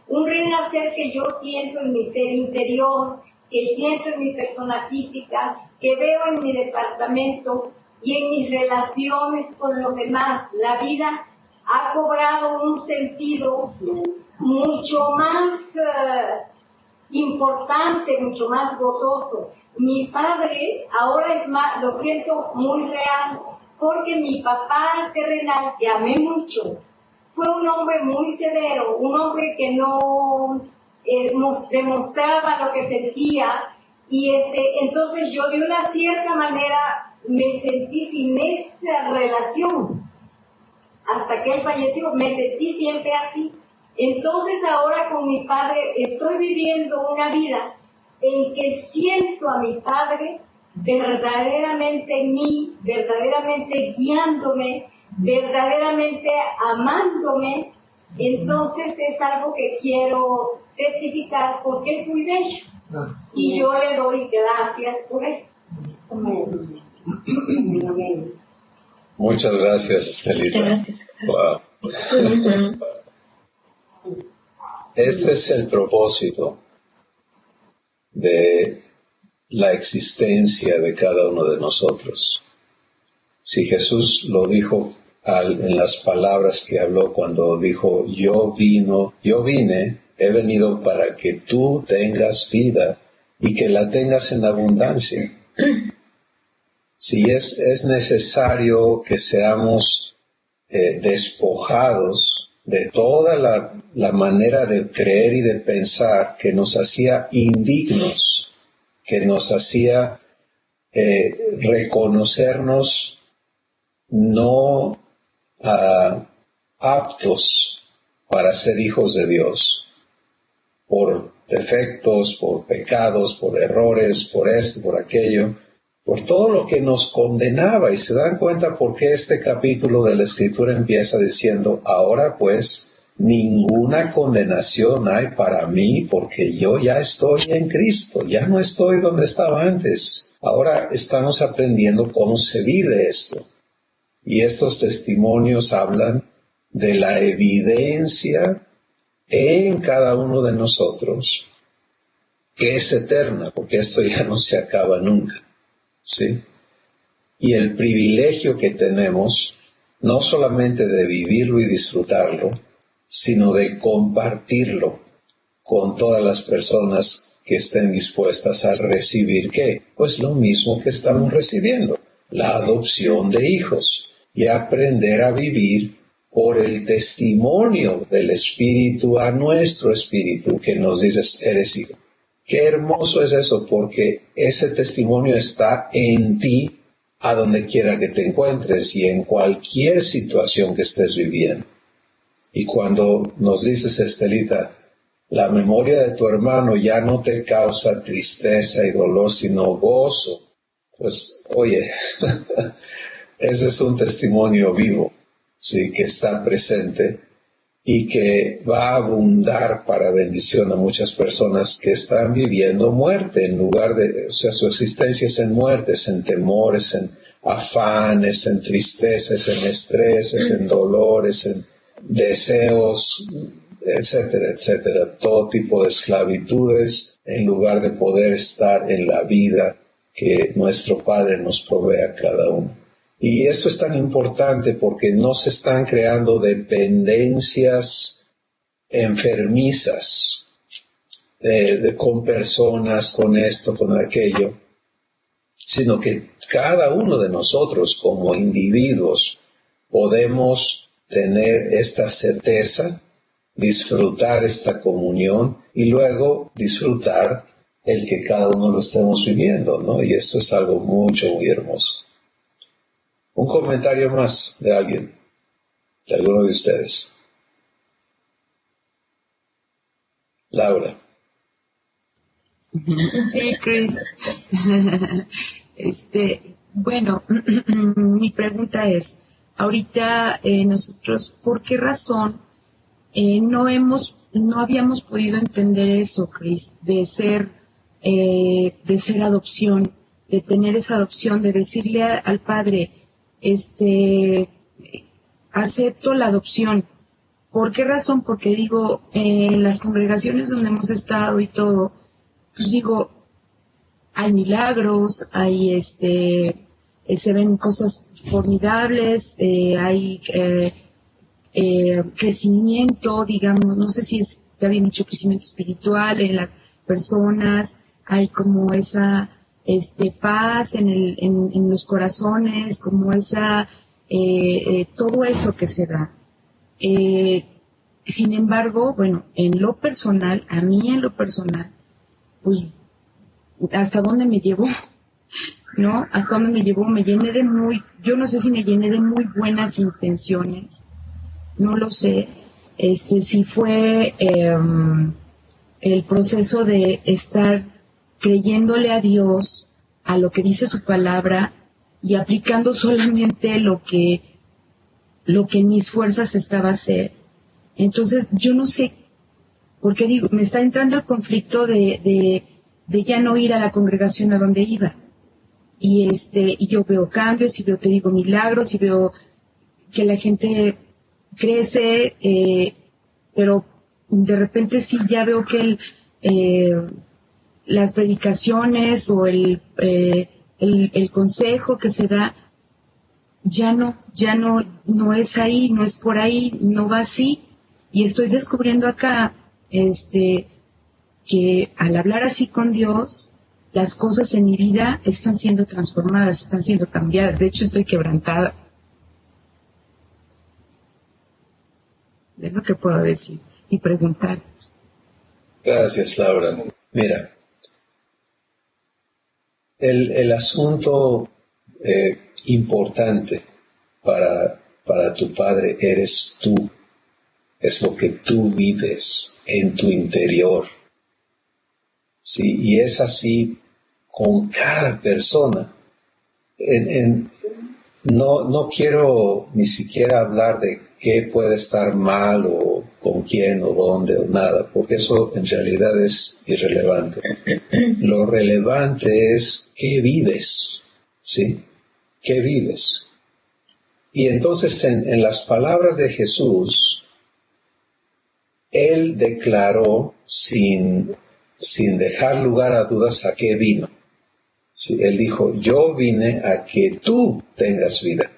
Un renacer que yo siento en mi ser interior, que siento en mi persona física, que veo en mi departamento y en mis relaciones con los demás. La vida ha cobrado un sentido mucho más importante, mucho más gozoso. Mi padre ahora es más, lo siento muy real, porque mi papá terrenal, que amé mucho, fue un hombre muy severo, un hombre que no demostraba lo que sentía, y entonces yo de una cierta manera me sentí sin esa relación. Hasta que él falleció, me sentí siempre así. Entonces ahora con mi padre estoy viviendo una vida en que siento a mi padre verdaderamente en mí, verdaderamente guiándome, verdaderamente amándome. Entonces es algo que quiero testificar porque es muy bello. Y yo le doy gracias por eso. Amén. Amén. Muchas gracias, Estelita. Gracias. Wow. Este es el propósito de la existencia de cada uno de nosotros. Si Jesús lo dijo en las palabras que habló cuando dijo, yo vine, he venido para que tú tengas vida y que la tengas en abundancia. Si es necesario que seamos despojados de toda la manera de creer y de pensar que nos hacía indignos, que nos hacía reconocernos no aptos para ser hijos de Dios, por defectos, por pecados, por errores, por esto, por aquello, por todo lo que nos condenaba. Y se dan cuenta por qué este capítulo de la Escritura empieza diciendo, ahora pues, ninguna condenación hay para mí, porque yo ya estoy en Cristo, ya no estoy donde estaba antes. Ahora estamos aprendiendo cómo se vive esto. Y estos testimonios hablan de la evidencia en cada uno de nosotros, que es eterna, porque esto ya no se acaba nunca. ¿Sí? Y el privilegio que tenemos, no solamente de vivirlo y disfrutarlo, sino de compartirlo con todas las personas que estén dispuestas a recibir, ¿qué? Pues lo mismo que estamos recibiendo, la adopción de hijos, y aprender a vivir por el testimonio del Espíritu a nuestro espíritu, que nos dice, eres hijo. Qué hermoso es eso, porque ese testimonio está en ti, a donde quiera que te encuentres y en cualquier situación que estés viviendo. Y cuando nos dices, Estelita, la memoria de tu hermano ya no te causa tristeza y dolor, sino gozo, pues, oye, ese es un testimonio vivo, sí, que está presente y que va a abundar para bendición a muchas personas que están viviendo muerte en lugar de, o sea, su existencia es en muertes, en temores, en afanes, en tristezas, en estreses, en dolores, en deseos, etcétera, etcétera, todo tipo de esclavitudes en lugar de poder estar en la vida que nuestro Padre nos provee a cada uno. Y esto es tan importante porque no se están creando dependencias enfermizas con personas, con esto, con aquello, sino que cada uno de nosotros como individuos podemos tener esta certeza, disfrutar esta comunión y luego disfrutar el que cada uno lo estemos viviendo, ¿no? Y esto es algo muy hermoso. Un comentario más de alguien, de alguno de ustedes. Laura. Sí, Chris. Bueno, mi pregunta es, ahorita nosotros, ¿por qué razón no habíamos podido entender eso, Chris, de ser adopción, de tener esa adopción, de decirle al Padre, acepto la adopción? ¿Por qué razón? Porque digo, en las congregaciones donde hemos estado y todo, pues digo, hay milagros, hay se ven cosas formidables, hay crecimiento, digamos, no sé si está bien dicho, crecimiento espiritual en las personas, hay como esa paz en los corazones, como esa todo eso que se da. Sin embargo, bueno, a mí en lo personal, pues, ¿hasta dónde me llevó? ¿No? ¿Hasta dónde me llevó? Yo no sé si me llené de muy buenas intenciones, no lo sé. Si fue el proceso de estar creyéndole a Dios, a lo que dice su palabra, y aplicando solamente lo que en mis fuerzas estaba a hacer. Entonces, yo no sé, porque digo, me está entrando el conflicto de ya no ir a la congregación a donde iba. Y yo veo cambios, y veo, te digo, milagros, y veo que la gente crece, pero de repente sí ya veo que las predicaciones o el consejo que se da ya no es ahí, no es por ahí, no va así. Y estoy descubriendo acá que al hablar así con Dios, las cosas en mi vida están siendo transformadas, están siendo cambiadas. De hecho, estoy quebrantada. Es lo que puedo decir y preguntar. Gracias, Laura. Mira, el asunto importante para tu Padre eres tú. Es lo que tú vives en tu interior. Sí, y es así con cada persona. No quiero ni siquiera hablar de qué puede estar mal o con quién o dónde o nada, porque eso en realidad es irrelevante. Lo relevante es qué vives, ¿sí? ¿Qué vives? Y entonces en las palabras de Jesús, Él declaró sin dejar lugar a dudas a qué vino. Sí, Él dijo, yo vine a que tú tengas vida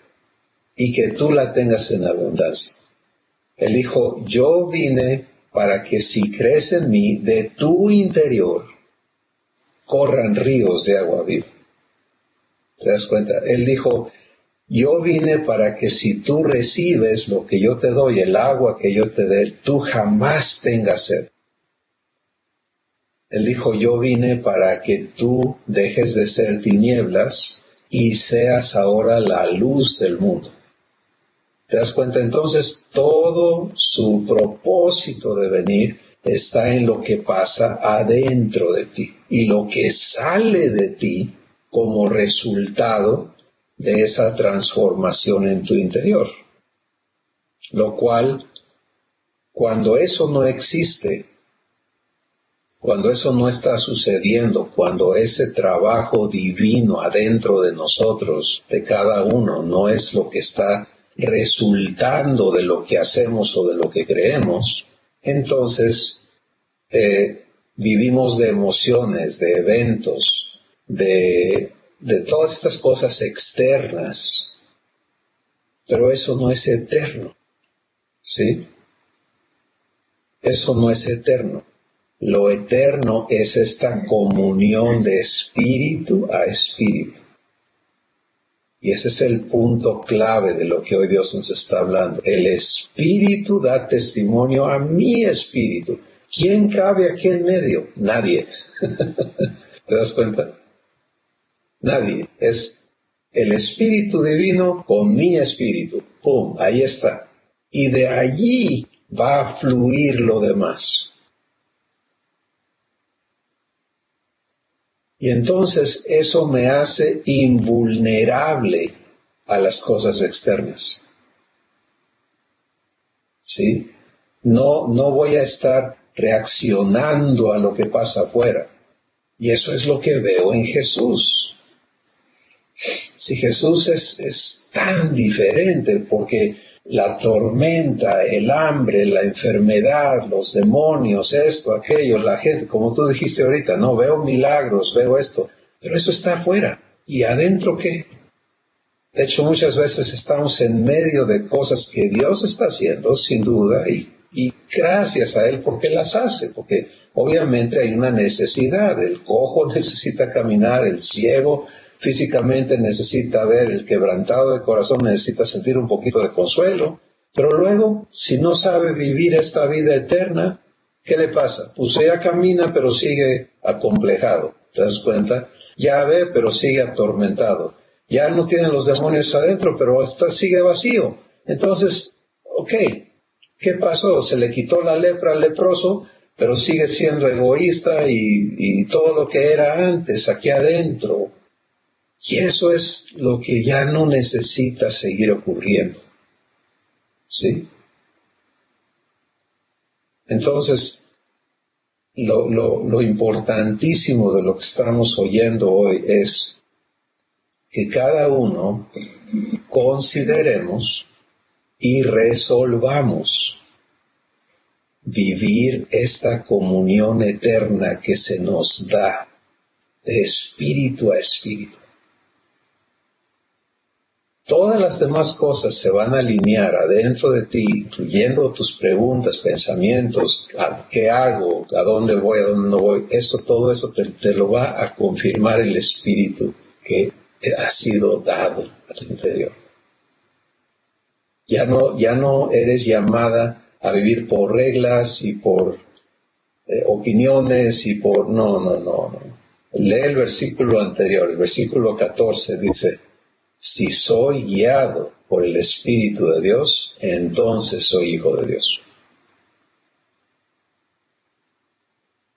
y que tú la tengas en abundancia. Él dijo, yo vine para que si crees en mí, de tu interior corran ríos de agua viva. ¿Te das cuenta? Él dijo, yo vine para que si tú recibes lo que yo te doy, el agua que yo te dé, tú jamás tengas sed. Él dijo, yo vine para que tú dejes de ser tinieblas y seas ahora la luz del mundo. ¿Te das cuenta? Entonces, todo su propósito de venir está en lo que pasa adentro de ti y lo que sale de ti como resultado de esa transformación en tu interior. Lo cual, cuando eso no existe, cuando eso no está sucediendo, cuando ese trabajo divino adentro de nosotros, de cada uno, no es lo que está resultando de lo que hacemos o de lo que creemos, entonces vivimos de emociones, de eventos, de todas estas cosas externas, pero eso no es eterno, ¿sí? Eso no es eterno. Lo eterno es esta comunión de espíritu a espíritu. Y ese es el punto clave de lo que hoy Dios nos está hablando. El espíritu da testimonio a mi espíritu. ¿Quién cabe aquí en medio? Nadie. ¿Te das cuenta? Nadie. Es el espíritu divino con mi espíritu. ¡Pum! Ahí está. Y de allí va a fluir lo demás. Y entonces eso me hace invulnerable a las cosas externas. ¿sí? No voy a estar reaccionando a lo que pasa afuera. Y eso es lo que veo en Jesús. Si Jesús es tan diferente, porque la tormenta, el hambre, la enfermedad, los demonios, esto, aquello, la gente, como tú dijiste ahorita, no, veo milagros, veo esto, pero eso está afuera. ¿Y adentro qué? De hecho, muchas veces estamos en medio de cosas que Dios está haciendo, sin duda, y gracias a Él porque las hace, porque obviamente hay una necesidad. El cojo necesita caminar, el ciego físicamente necesita ver, el quebrantado de corazón necesita sentir un poquito de consuelo, pero luego, si no sabe vivir esta vida eterna, ¿qué le pasa? Pues ella camina, pero sigue acomplejado, ¿te das cuenta? Ya ve, pero sigue atormentado. Ya no tiene los demonios adentro, pero sigue vacío. Entonces, ok, ¿qué pasó? Se le quitó la lepra al leproso, pero sigue siendo egoísta y todo lo que era antes, aquí adentro. Y eso es lo que ya no necesita seguir ocurriendo. ¿Sí? Entonces, lo importantísimo de lo que estamos oyendo hoy es que cada uno consideremos y resolvamos vivir esta comunión eterna que se nos da de espíritu a espíritu. Todas las demás cosas se van a alinear adentro de ti, incluyendo tus preguntas, pensamientos, ¿qué hago? ¿A dónde voy? ¿A dónde no voy? Todo eso te lo va a confirmar el espíritu que ha sido dado a tu interior. Ya no eres llamada a vivir por reglas y por opiniones y por... No. Lee el versículo anterior, el versículo 14 dice, si soy guiado por el Espíritu de Dios, entonces soy hijo de Dios.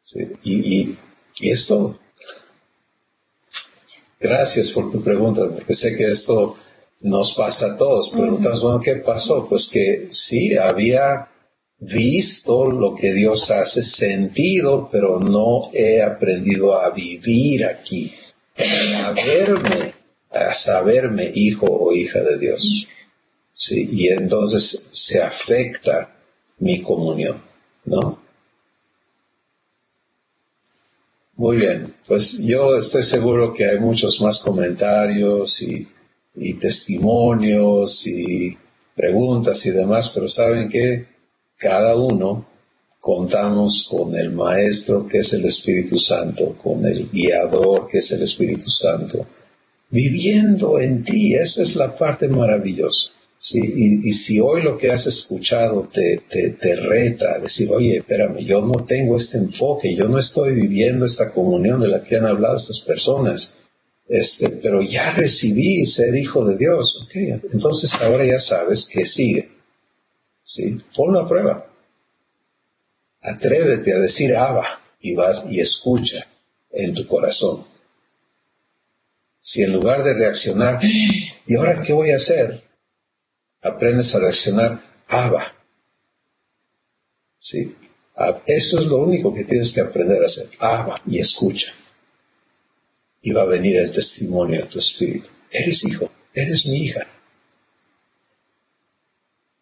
¿Sí? Y esto, gracias por tu pregunta, porque sé que esto nos pasa a todos. Preguntamos, bueno, ¿qué pasó? Pues que sí, había visto lo que Dios hace, sentido, pero no he aprendido a vivir aquí, a saberme hijo o hija de Dios. Sí, y entonces se afecta mi comunión, ¿no? Muy bien, pues yo estoy seguro que hay muchos más comentarios y testimonios y preguntas y demás, pero ¿saben qué? Cada uno contamos con el Maestro que es el Espíritu Santo, con el Guiador que es el Espíritu Santo, viviendo en ti. Esa es la parte maravillosa. Sí, y si hoy lo que has escuchado te reta a decir, oye, espérame, yo no tengo este enfoque, yo no estoy viviendo esta comunión de la que han hablado estas personas, pero ya recibí ser hijo de Dios, ok, entonces ahora ya sabes que sigue, ¿sí? Ponlo a prueba. Atrévete a decir Abba y vas y escucha en tu corazón. Si en lugar de reaccionar, ¿y ahora qué voy a hacer? Aprendes a reaccionar, Abba. ¿Sí? Eso es lo único que tienes que aprender a hacer, Abba, y escucha. Y va a venir el testimonio de tu espíritu. Eres hijo, eres mi hija.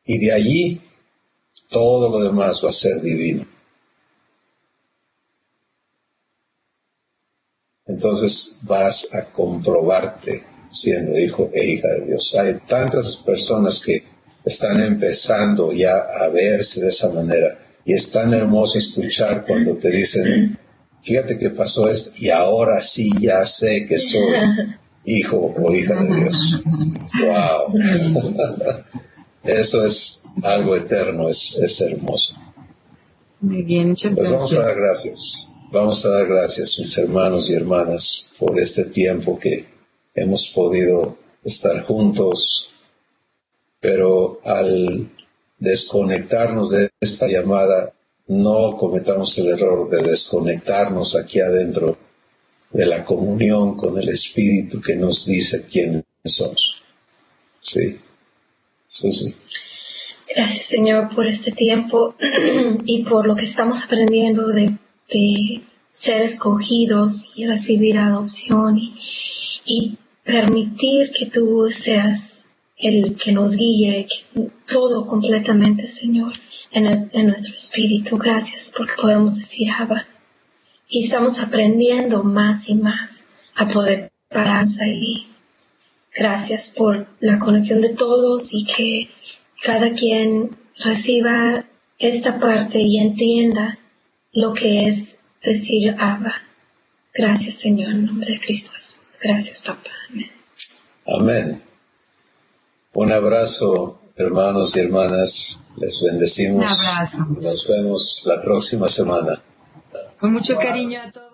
Y de allí, todo lo demás va a ser divino. Entonces vas a comprobarte siendo hijo e hija de Dios. Hay tantas personas que están empezando ya a verse de esa manera y es tan hermoso escuchar cuando te dicen, fíjate que pasó esto y ahora sí ya sé que soy hijo o hija de Dios. ¡Wow! Eso es algo eterno, es hermoso. Muy bien, muchas pues gracias. Vamos a dar gracias. Vamos a dar gracias, mis hermanos y hermanas, por este tiempo que hemos podido estar juntos, pero al desconectarnos de esta llamada, no cometamos el error de desconectarnos aquí adentro de la comunión con el Espíritu que nos dice quiénes somos. Sí, Susi. Gracias, Señor, por este tiempo y por lo que estamos aprendiendo de ser escogidos y recibir adopción y permitir que tú seas el que nos guíe todo completamente, Señor, en nuestro espíritu. Gracias porque podemos decir Abba. Y estamos aprendiendo más y más a poder pararnos ahí. Gracias por la conexión de todos y que cada quien reciba esta parte y entienda lo que es decir Abba. Gracias, Señor, en nombre de Cristo Jesús. Gracias, Papá. Amén. Amén. Un abrazo, hermanos y hermanas. Les bendecimos. Un abrazo. Nos vemos la próxima semana. Con mucho cariño a todos.